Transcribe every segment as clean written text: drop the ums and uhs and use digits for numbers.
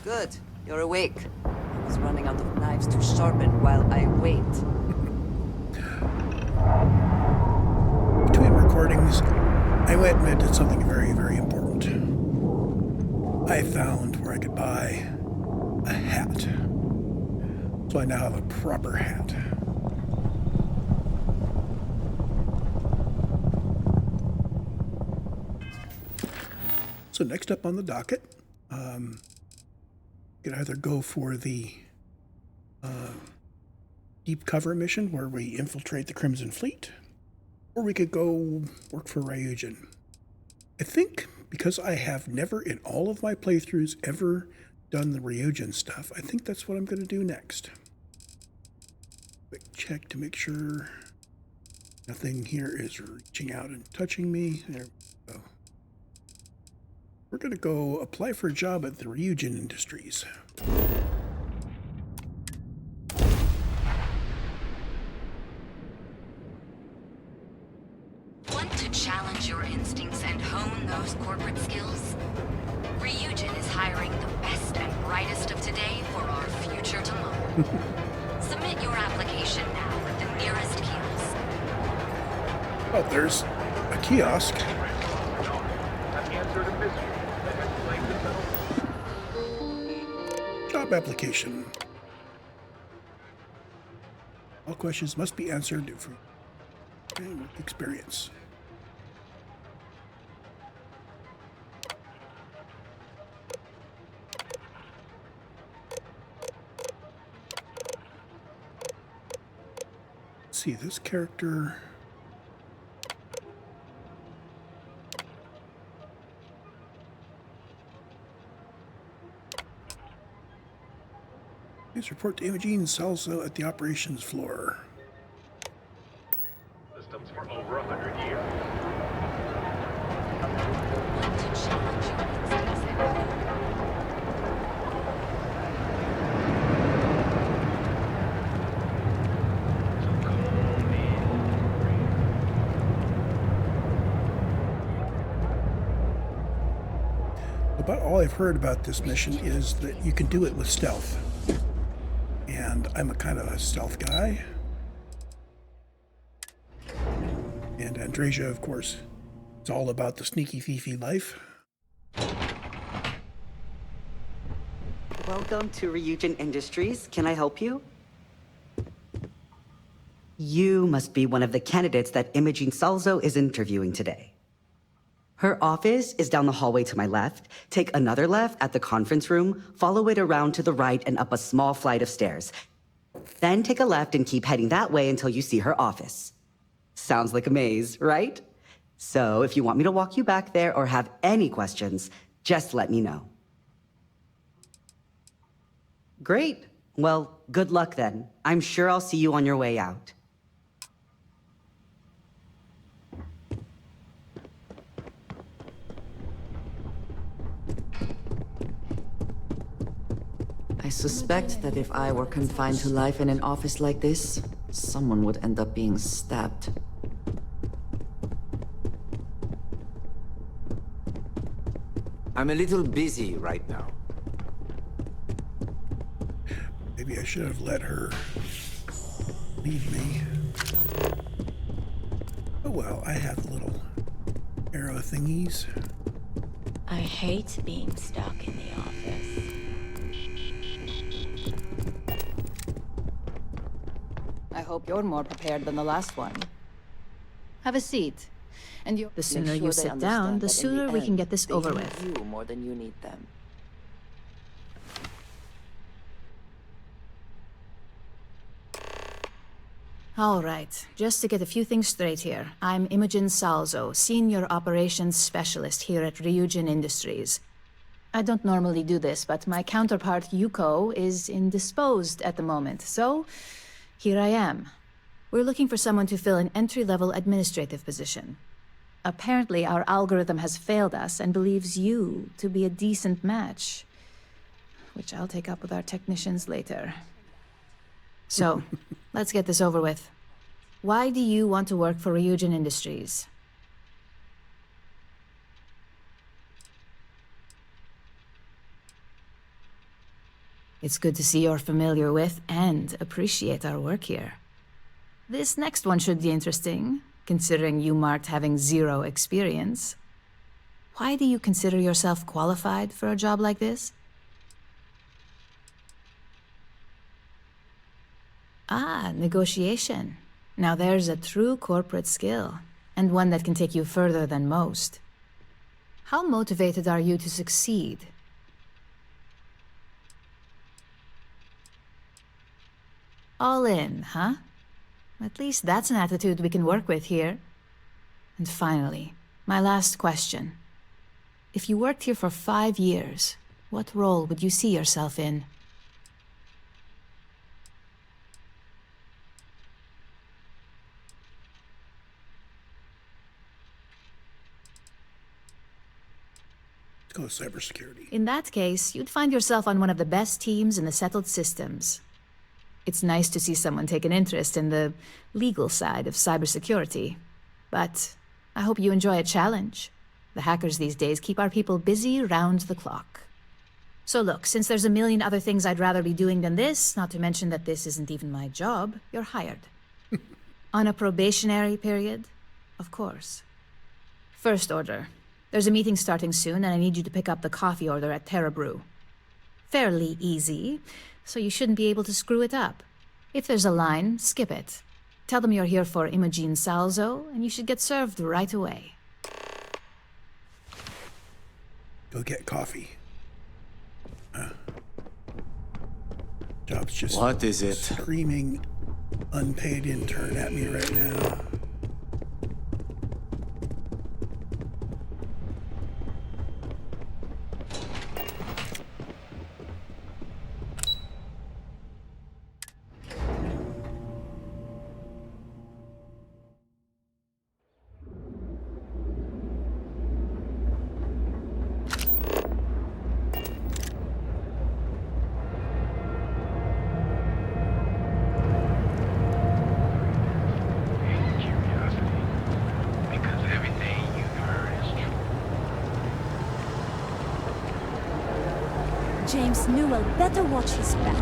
Good. You're awake. I was running out of knives to sharpen while I wait. Between recordings, I went and I did something very, very important. I found where I could buy a hat. So I now have a proper hat. So next up on the docket, you can either go for the deep cover mission where we infiltrate the Crimson Fleet, or we could go work for Ryujin. I think because I have never in all of my playthroughs ever done the Ryujin stuff, I think that's what I'm going to do next. Quick check to make sure nothing here is reaching out and touching me. There we go. We're going to go apply for a job at the Ryujin Industries. Want to challenge your instincts and hone those corporate skills? Ryujin is hiring the best and brightest of today for our future tomorrow. Submit your application now at the nearest kiosk. Oh, there's a kiosk. Job application. All questions must be answered for experience. Let's see, this character. Please report to Imogene Salso at the operations floor. Systems for over 100 years. Want to challenge your instincts and About all I've heard about this mission is that you can do it with stealth. And I'm a kind of a stealth guy. And Andreja, of course, it's all about the sneaky thiefy life. Welcome to Ryujin Industries. Can I help you? You must be one of the candidates that Imogene Salzo is interviewing today. Her office is down the hallway to my left. Take another left at the conference room, follow it around to the right and up a small flight of stairs. Then take a left and keep heading that way until you see her office. Sounds like a maze, right? So if you want me to walk you back there or have any questions, just let me know. Great. Well, good luck then. I'm sure I'll see you on your way out. I suspect that if I were confined to life in an office like this, someone would end up being stabbed. I'm a little busy right now. Maybe I should have let her leave me. Oh well, I have little arrow thingies. I hate being stuck in the office. I hope you're more prepared than the last one. Have a seat. And The sooner you sit down, the sooner we can get this over with. You more than you need them. All right, just to get a few things straight here. I'm Imogen Salzo, Senior Operations Specialist here at Ryujin Industries. I don't normally do this, but my counterpart Yuko is indisposed at the moment, so here I am. We're looking for someone to fill an entry-level administrative position. Apparently, our algorithm has failed us and believes you to be a decent match, which I'll take up with our technicians later. So, let's get this over with. Why do you want to work for Ryujin Industries? It's good to see you're familiar with and appreciate our work here. This next one should be interesting, considering you marked having 0 experience. Why do you consider yourself qualified for a job like this? Ah, negotiation. Now there's a true corporate skill, and one that can take you further than most. How motivated are you to succeed? All in, huh? At least that's an attitude we can work with here. And finally, my last question. If you worked here for 5 years, what role would you see yourself in? Let's go cybersecurity. In that case, you'd find yourself on one of the best teams in the settled systems. It's nice to see someone take an interest in the legal side of cybersecurity. But I hope you enjoy a challenge. The hackers these days keep our people busy round the clock. So look, since there's a million other things I'd rather be doing than this, not to mention that this isn't even my job, you're hired. On a probationary period, of course. First order. There's a meeting starting soon, and I need you to pick up the coffee order at Terra Brew. Fairly easy, so you shouldn't be able to screw it up. If there's a line, skip it. Tell them you're here for Ryujin Salzo, and you should get served right away. Go get coffee. Job's just What is it? screaming unpaid intern at me right now. Because everything you heard is true. James Newell better watch his back.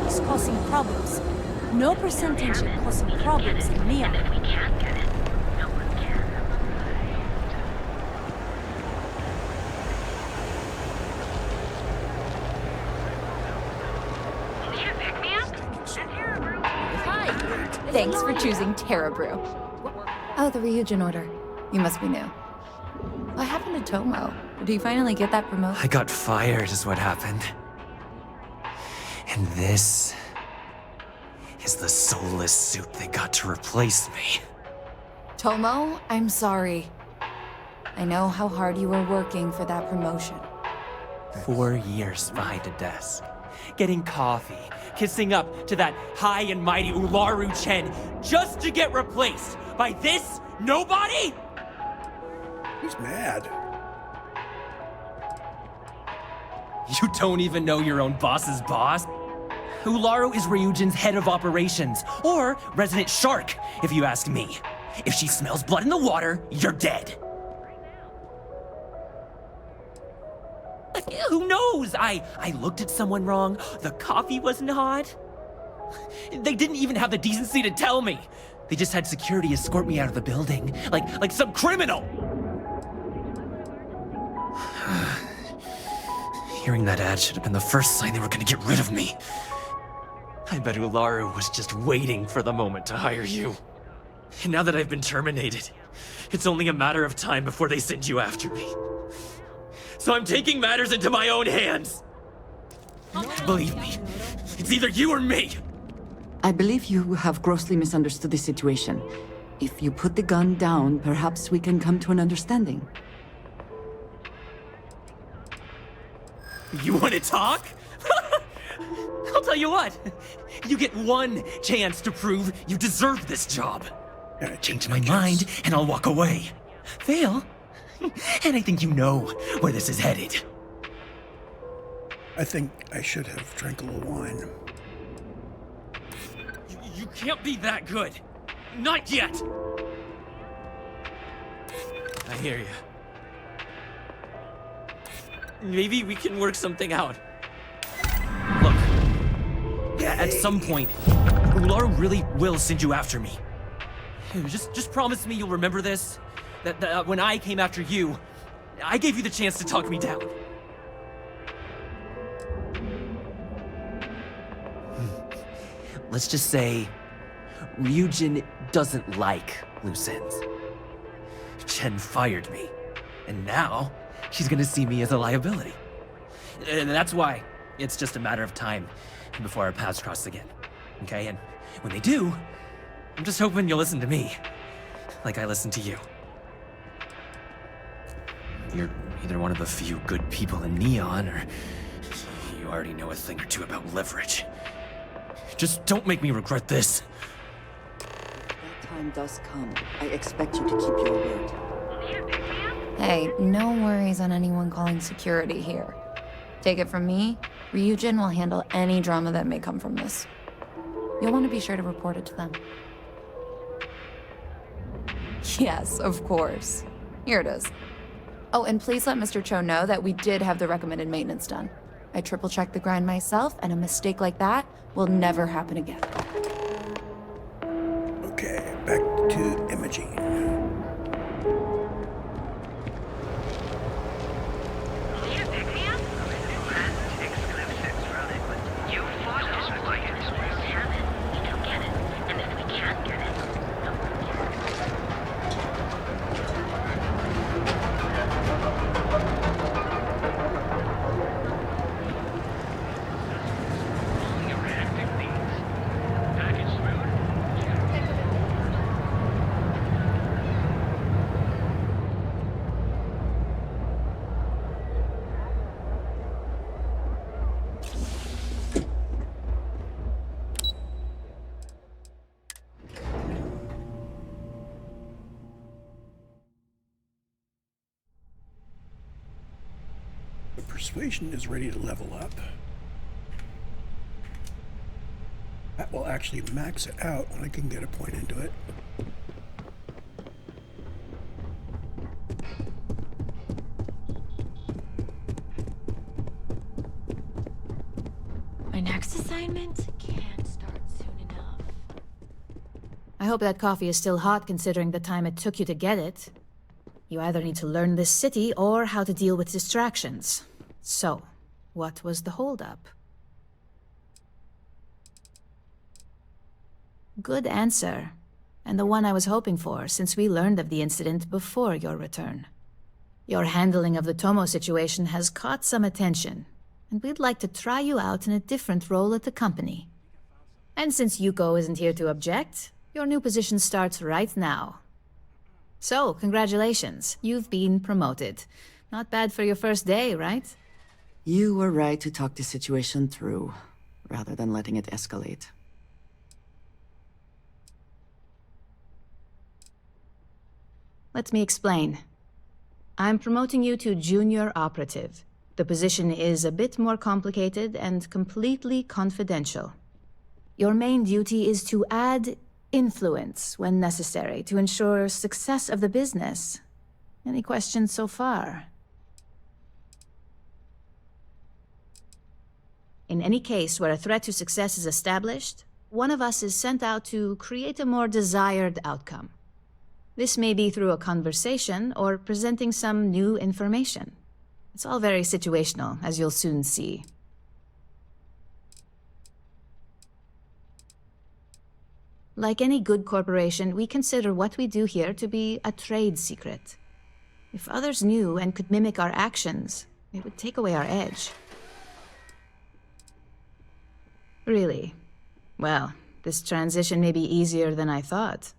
He's causing problems. No percentage of causing problems in Neon. If we can't get it, no one can. Need a pick-me-up? At Terra Brew. Hi! Thanks for choosing Terra Brew. Oh, the Ryujin order. You must be new. What happened to Tomo? Did he finally get that promotion? I got fired is what happened. And this is the soulless suit they got to replace me. Tomo, I'm sorry. I know how hard you were working for that promotion. 4 years behind a desk, getting coffee, kissing up to that high and mighty Ularu Chen, just to get replaced by this nobody? He's mad. You don't even know your own boss's boss? Ularu is Ryujin's head of operations, or resident shark, if you ask me. If she smells blood in the water, you're dead. But who knows? I looked at someone wrong, the coffee wasn't hot. They didn't even have the decency to tell me. They just had security escort me out of the building, like some criminal. Hearing that ad should have been the first sign they were gonna get rid of me. I bet Ularu was just waiting for the moment to hire you. And now that I've been terminated, it's only a matter of time before they send you after me. So I'm taking matters into my own hands. Believe me, it's either you or me. I believe you have grossly misunderstood the situation. If you put the gun down, perhaps we can come to an understanding. You want to talk? I'll tell you what. You get one chance to prove you deserve this job. Change my mind, and I'll walk away. Fail, and I think you know where this is headed. I think I should have drank a little wine. You can't be that good. Not yet. I hear you. Maybe we can work something out. Look, At some point, Laura really will send you after me. Just promise me you'll remember this. That when I came after you, I gave you the chance to talk me down. Let's just say, Ryujin doesn't like loose ends. Chen fired me, and now she's gonna see me as a liability. And that's why it's just a matter of time before our paths cross again. Okay, and when they do, I'm just hoping you'll listen to me, like I listen to you. You're either one of the few good people in Neon, or you already know a thing or two about leverage. Just don't make me regret this. That time does come. I expect you to keep your word. Hey, no worries on anyone calling security here. Take it from me, Ryujin will handle any drama that may come from this. You'll want to be sure to report it to them. Yes, of course. Here it is. Oh, and please let Mr. Cho know that we did have the recommended maintenance done. I triple-checked the grind myself, and a mistake like that will never happen again. Okay, back to imaging. The persuasion is ready to level up. That will actually max it out when I can get a point into it. My next assignment can't start soon enough. I hope that coffee is still hot considering the time it took you to get it. You either need to learn this city or how to deal with distractions. So, what was the holdup? Good answer. And the one I was hoping for, since we learned of the incident before your return. Your handling of the Tomo situation has caught some attention, and we'd like to try you out in a different role at the company. And since Yuko isn't here to object, your new position starts right now. So, congratulations. You've been promoted. Not bad for your first day, right? You were right to talk the situation through, rather than letting it escalate. Let me explain. I'm promoting you to junior operative. The position is a bit more complicated and completely confidential. Your main duty is to add influence when necessary to ensure success of the business. Any questions so far? In any case where a threat to success is established, one of us is sent out to create a more desired outcome. This may be through a conversation or presenting some new information. It's all very situational, as you'll soon see. Like any good corporation, we consider what we do here to be a trade secret. If others knew and could mimic our actions, it would take away our edge. Really? Well, this transition may be easier than I thought.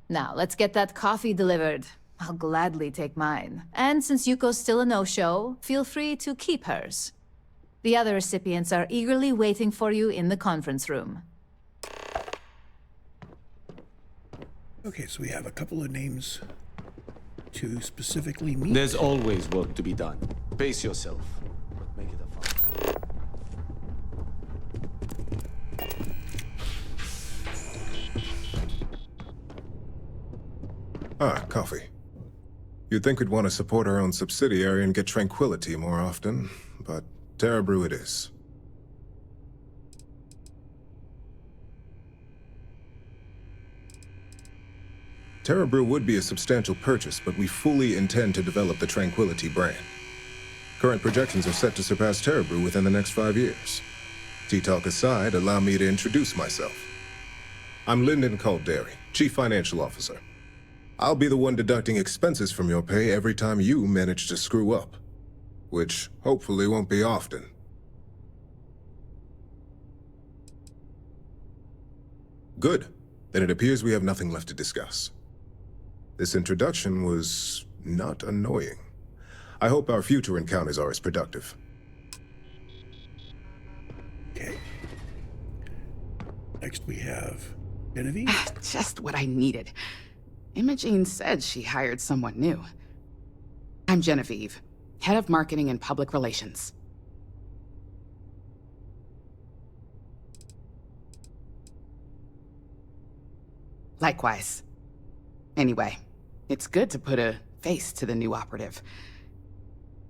Now, let's get that coffee delivered. I'll gladly take mine. And since Yuko's still a no-show, feel free to keep hers. The other recipients are eagerly waiting for you in the conference room. Okay, so we have a couple of names to specifically meet. There's always work to be done. Pace yourself, but make it a fun. Ah, coffee. You'd think we'd want to support our own subsidiary and get tranquility more often, but Terra Brew it is. Terrabrew would be a substantial purchase, but we fully intend to develop the Tranquility brand. Current projections are set to surpass Terrabrew within the next 5 years. Tea-talk aside, allow me to introduce myself. I'm Lyndon Calderi, Chief Financial Officer. I'll be the one deducting expenses from your pay every time you manage to screw up. Which hopefully won't be often. Good. Then it appears we have nothing left to discuss. This introduction was not annoying. I hope our future encounters are as productive. Okay. Next we have Genevieve. Just what I needed. Imogene said she hired someone new. I'm Genevieve, Head of Marketing and Public Relations. Likewise. Anyway, it's good to put a face to the new operative.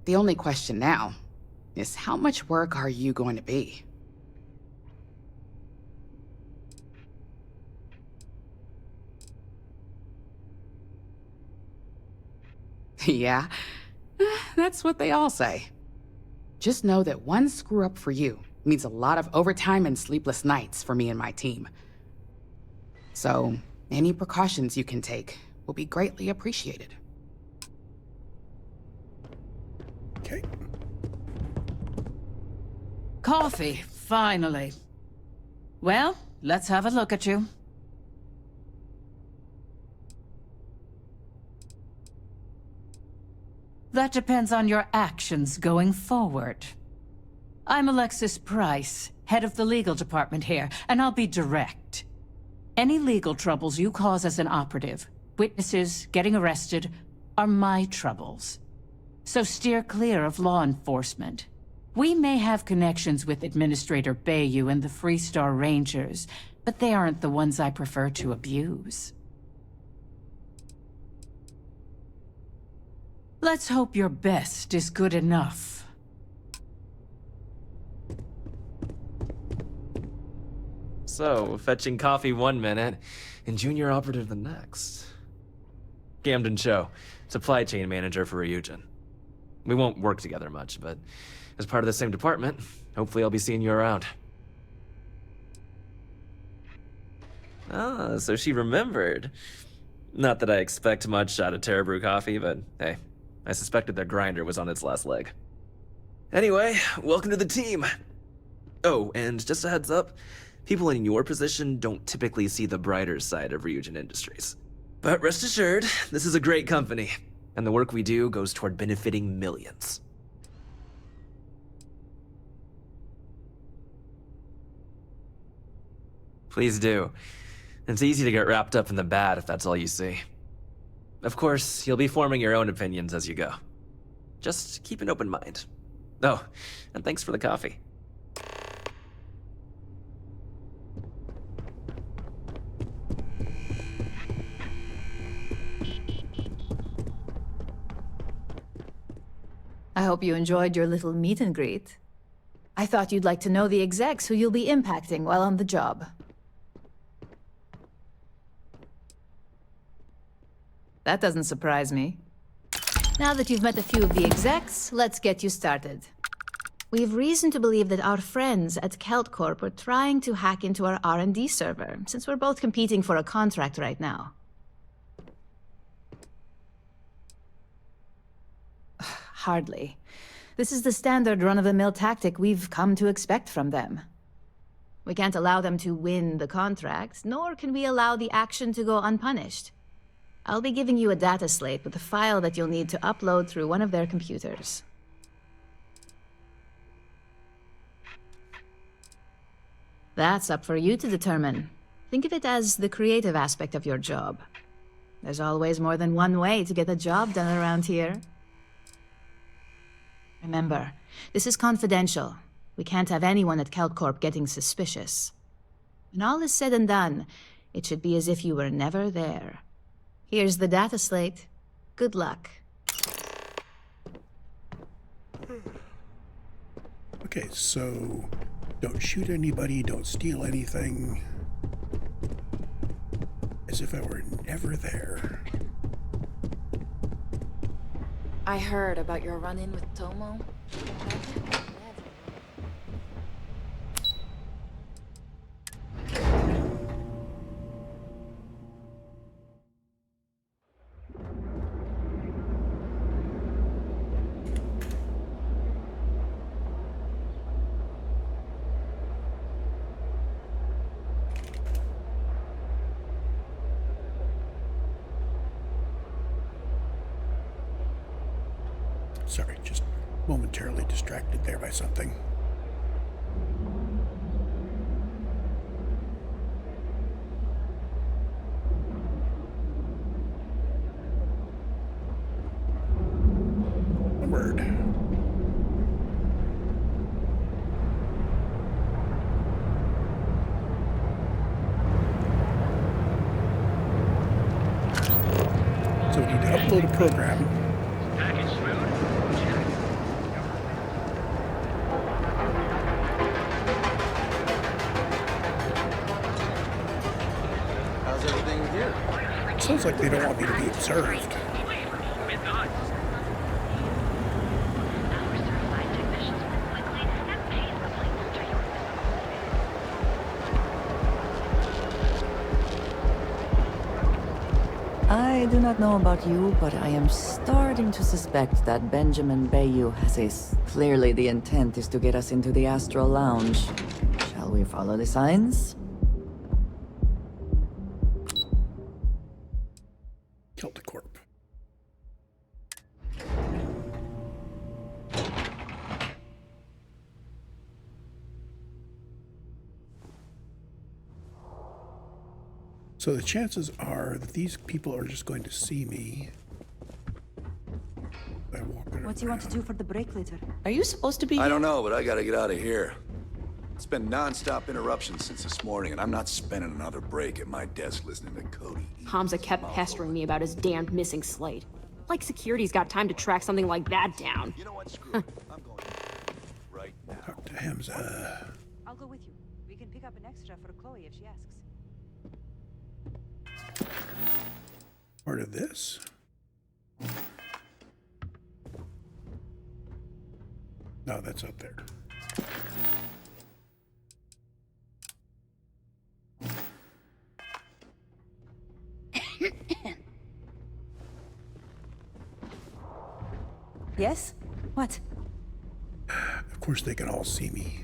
The only question now is how much work are you going to be? Yeah, that's what they all say. Just know that one screw-up for you means a lot of overtime and sleepless nights for me and my team. So, any precautions you can take will be greatly appreciated. Okay. Coffee, finally. Well, let's have a look at you. That depends on your actions going forward. I'm Alexis Price, head of the legal department here, and I'll be direct. Any legal troubles you cause as an operative, witnesses, getting arrested, are my troubles. So steer clear of law enforcement. We may have connections with Administrator Bayou and the Freestar Rangers, but they aren't the ones I prefer to abuse. Let's hope your best is good enough. So, fetching coffee 1 minute, and junior operative the next. Camden Cho, supply chain manager for Ryujin. We won't work together much, but as part of the same department, hopefully I'll be seeing you around. Ah, so she remembered. Not that I expect much out of Terrabrew coffee, but hey, I suspected their grinder was on its last leg. Anyway, welcome to the team. Oh, and just a heads up, people in your position don't typically see the brighter side of Ryujin Industries. But rest assured, this is a great company, and the work we do goes toward benefiting millions. Please do. It's easy to get wrapped up in the bad if that's all you see. Of course, you'll be forming your own opinions as you go. Just keep an open mind. Oh, and thanks for the coffee. I hope you enjoyed your little meet and greet. I thought you'd like to know the execs who you'll be impacting while on the job. That doesn't surprise me. Now that you've met a few of the execs, let's get you started. We have reason to believe that our friends at Ryujin Corp are trying to hack into our R&D server, since we're both competing for a contract right now. Hardly. This is the standard run-of-the-mill tactic we've come to expect from them. We can't allow them to win the contract, nor can we allow the action to go unpunished. I'll be giving you a data slate with a file that you'll need to upload through one of their computers. That's up for you to determine. Think of it as the creative aspect of your job. There's always more than one way to get the job done around here. Remember, this is confidential. We can't have anyone at Ryujin Corp getting suspicious. When all is said and done, it should be as if you were never there. Here's the data slate. Good luck. Okay, so don't shoot anybody, don't steal anything. as if I were never there. I heard about your run-in with Tomo. Sorry, just momentarily distracted there by something. Word. So we need to upload a program. How's everything here? Sounds like they don't want me to be observed. I do not know about you, but I am starting to suspect that Benjamin Bayou has clearly the intent is to get us into the Astral Lounge. Shall we follow the signs? Celtic Corp. So the chances are that these people are just going to see me by walking What do you want to do for the break later? Are you supposed to be I don't know, but I gotta get out of here. It's been non-stop interruptions since this morning, and I'm not spending another break at my desk listening to Cody. Hamza kept pestering me about his damned missing slate. Like security's got time to track something like that down. You know what? Screw it. I'm going right now. Talk to Hamza. I'll go with you. We can pick up an extra for Chloe if she asks. Part of this. No, that's up there. Yes? What? Of course they can all see me.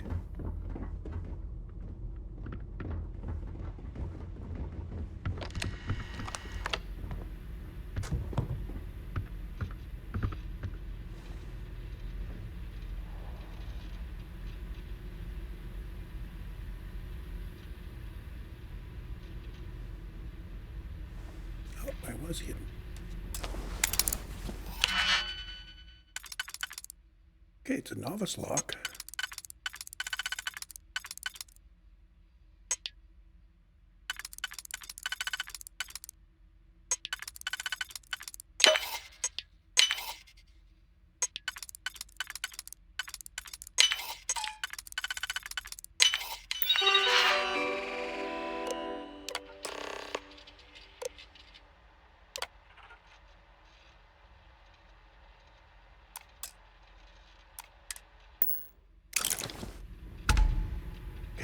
Oh, I was hidden. Okay, it's a novice lock.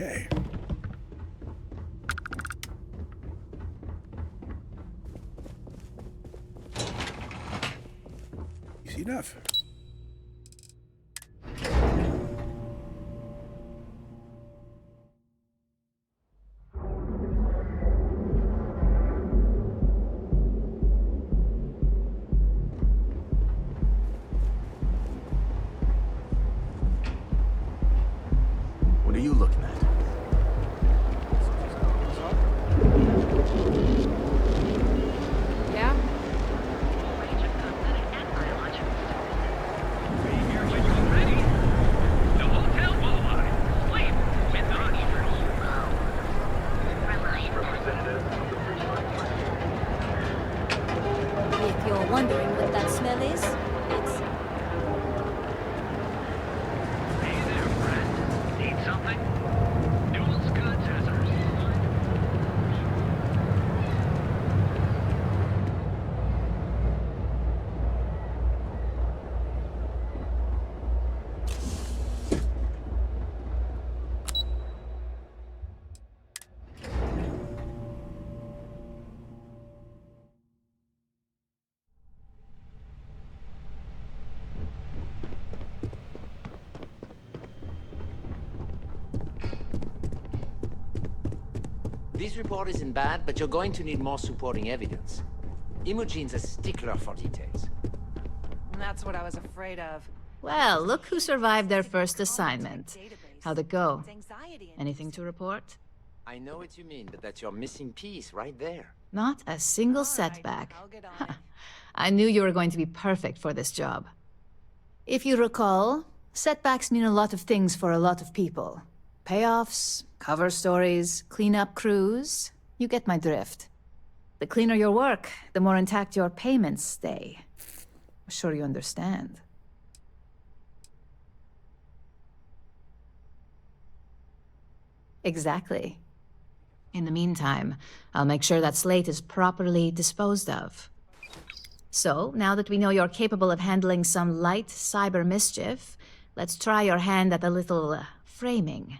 Okay. Easy enough. What are you looking at? Yeah? If you're wondering what that smell is, it's... Hey there, friend. Need something? This report isn't bad, but you're going to need more supporting evidence. Imogene's a stickler for details. That's what I was afraid of. Well, look who survived their first assignment. How'd it go? Anything to report? I know what you mean, but that's your missing piece right there. Not a single setback. Huh. I knew you were going to be perfect for this job. If you recall, setbacks mean a lot of things for a lot of people. Payoffs, cover stories, cleanup crews. You get my drift. The cleaner your work, the more intact your payments stay. I'm sure you understand. Exactly. In the meantime, I'll make sure that slate is properly disposed of. So, now that we know you're capable of handling some light cyber mischief, let's try your hand at a little framing.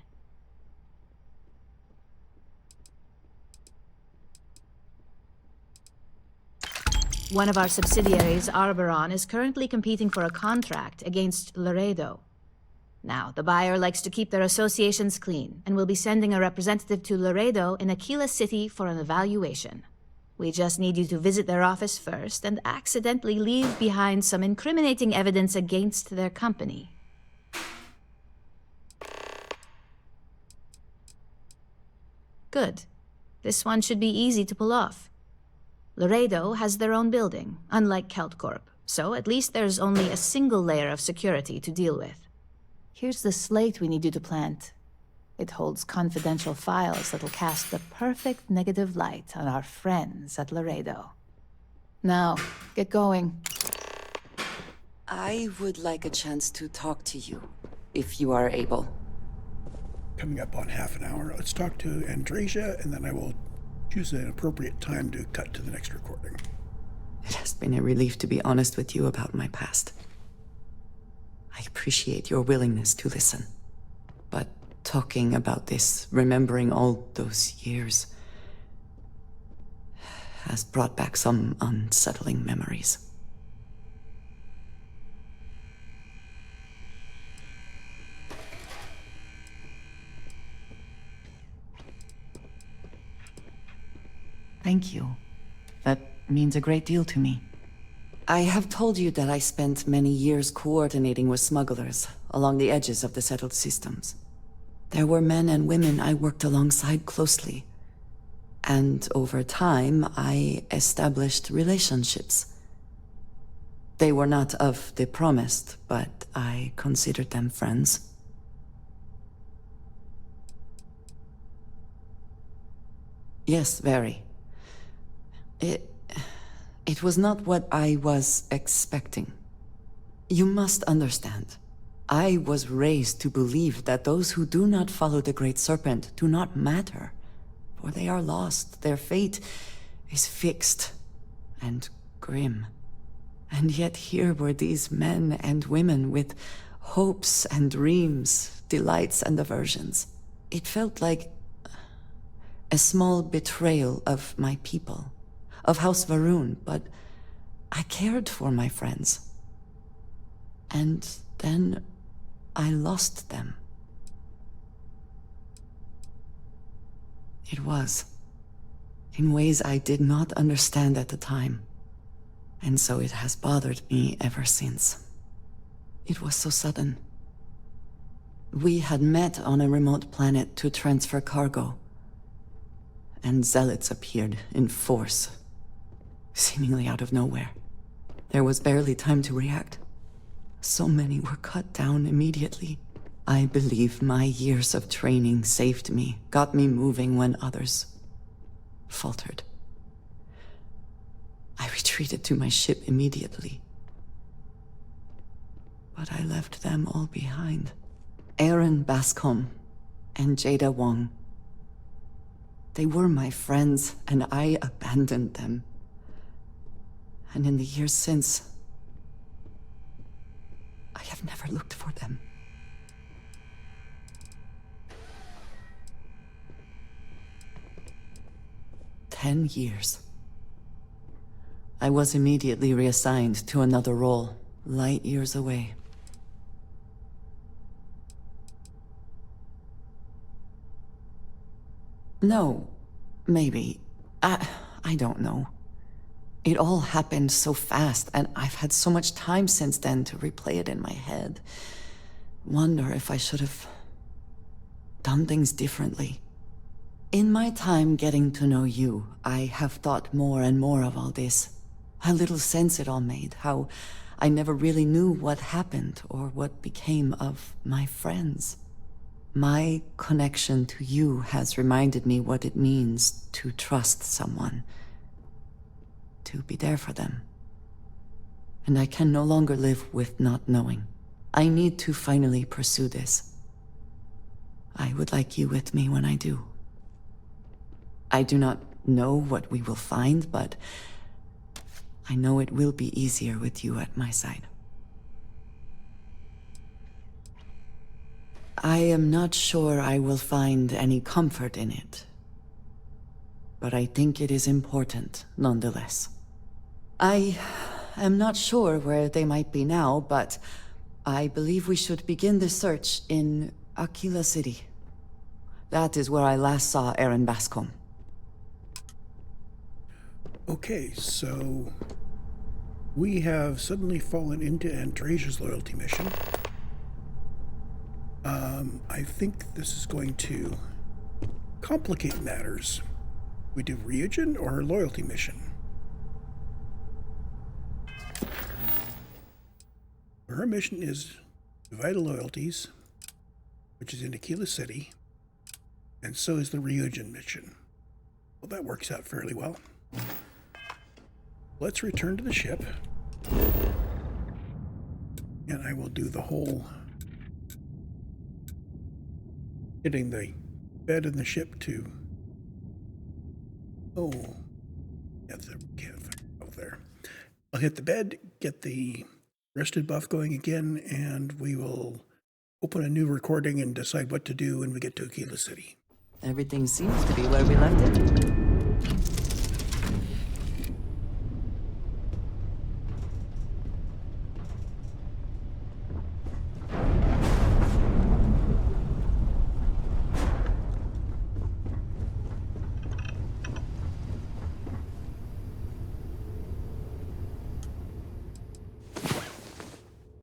One of our subsidiaries, Arboron, is currently competing for a contract against Laredo. Now, the buyer likes to keep their associations clean, and will be sending a representative to Laredo in Aquila City for an evaluation. We just need you to visit their office first and accidentally leave behind some incriminating evidence against their company. Good. This one should be easy to pull off. Laredo has their own building, unlike Ryujin Corp, so at least there's only a single layer of security to deal with. Here's the slate we need you to plant. It holds confidential files that'll cast the perfect negative light on our friends at Laredo. Now, get going. I would like a chance to talk to you, if you are able. Coming up on half an hour. Let's talk to Andresia, and then I will choose an appropriate time to cut to the next recording. It has been a relief to be honest with you about my past. I appreciate your willingness to listen. But talking about this, remembering all those years, has brought back some unsettling memories. Thank you. That means a great deal to me. I have told you that I spent many years coordinating with smugglers along the edges of the settled systems. There were men and women I worked alongside closely. And over time, I established relationships. They were not of the promised, but I considered them friends. Yes, very. It was not what I was expecting. You must understand. I was raised to believe that those who do not follow the Great Serpent do not matter, for they are lost. Their fate is fixed and grim. And yet here were these men and women with hopes and dreams, delights and aversions. It felt like a small betrayal of my people, of House Varun, but I cared for my friends. And then I lost them. It was, in ways I did not understand at the time, and so it has bothered me ever since. It was so sudden. We had met on a remote planet to transfer cargo, and zealots appeared in force, seemingly out of nowhere. There was barely time to react. So many were cut down immediately. I believe my years of training saved me, got me moving when others faltered. I retreated to my ship immediately. But I left them all behind. Aaron Bascom and Jada Wong. They were my friends, and I abandoned them. And in the years since, I have never looked for them. "10 years. I was immediately reassigned to another role, light years away. No, Maybe. I don't know. It all happened so fast, and I've had so much time since then to replay it in my head. Wonder if I should have done things differently. In my time getting to know you, I have thought more and more of all this. How little sense it all made, how I never really knew what happened or what became of my friends. My connection to you has reminded me what it means to trust someone, to be there for them. And I can no longer live with not knowing. I need to finally pursue this. I would like you with me when I do. I do not know what we will find, but I know it will be easier with you at my side. I am not sure I will find any comfort in it, but I think it is important nonetheless. I am not sure where they might be now, but I believe we should begin the search in Aquila City. That is where I last saw Aaron Bascom. Okay, so we have suddenly fallen into Andresia's loyalty mission. I think this is going to complicate matters. We do Ryujin or her loyalty mission? Her mission is Vital Loyalties, which is in Aquila City, and so is the Ryujin mission. Well, that works out fairly well. Let's return to the ship, and I will do the whole hitting the bed in the ship to... Oh, yeah, there. I'll hit the bed, get the rested buff going again, and we will open a new recording and decide what to do when we get to Aquila City. Everything seems to be where we left it.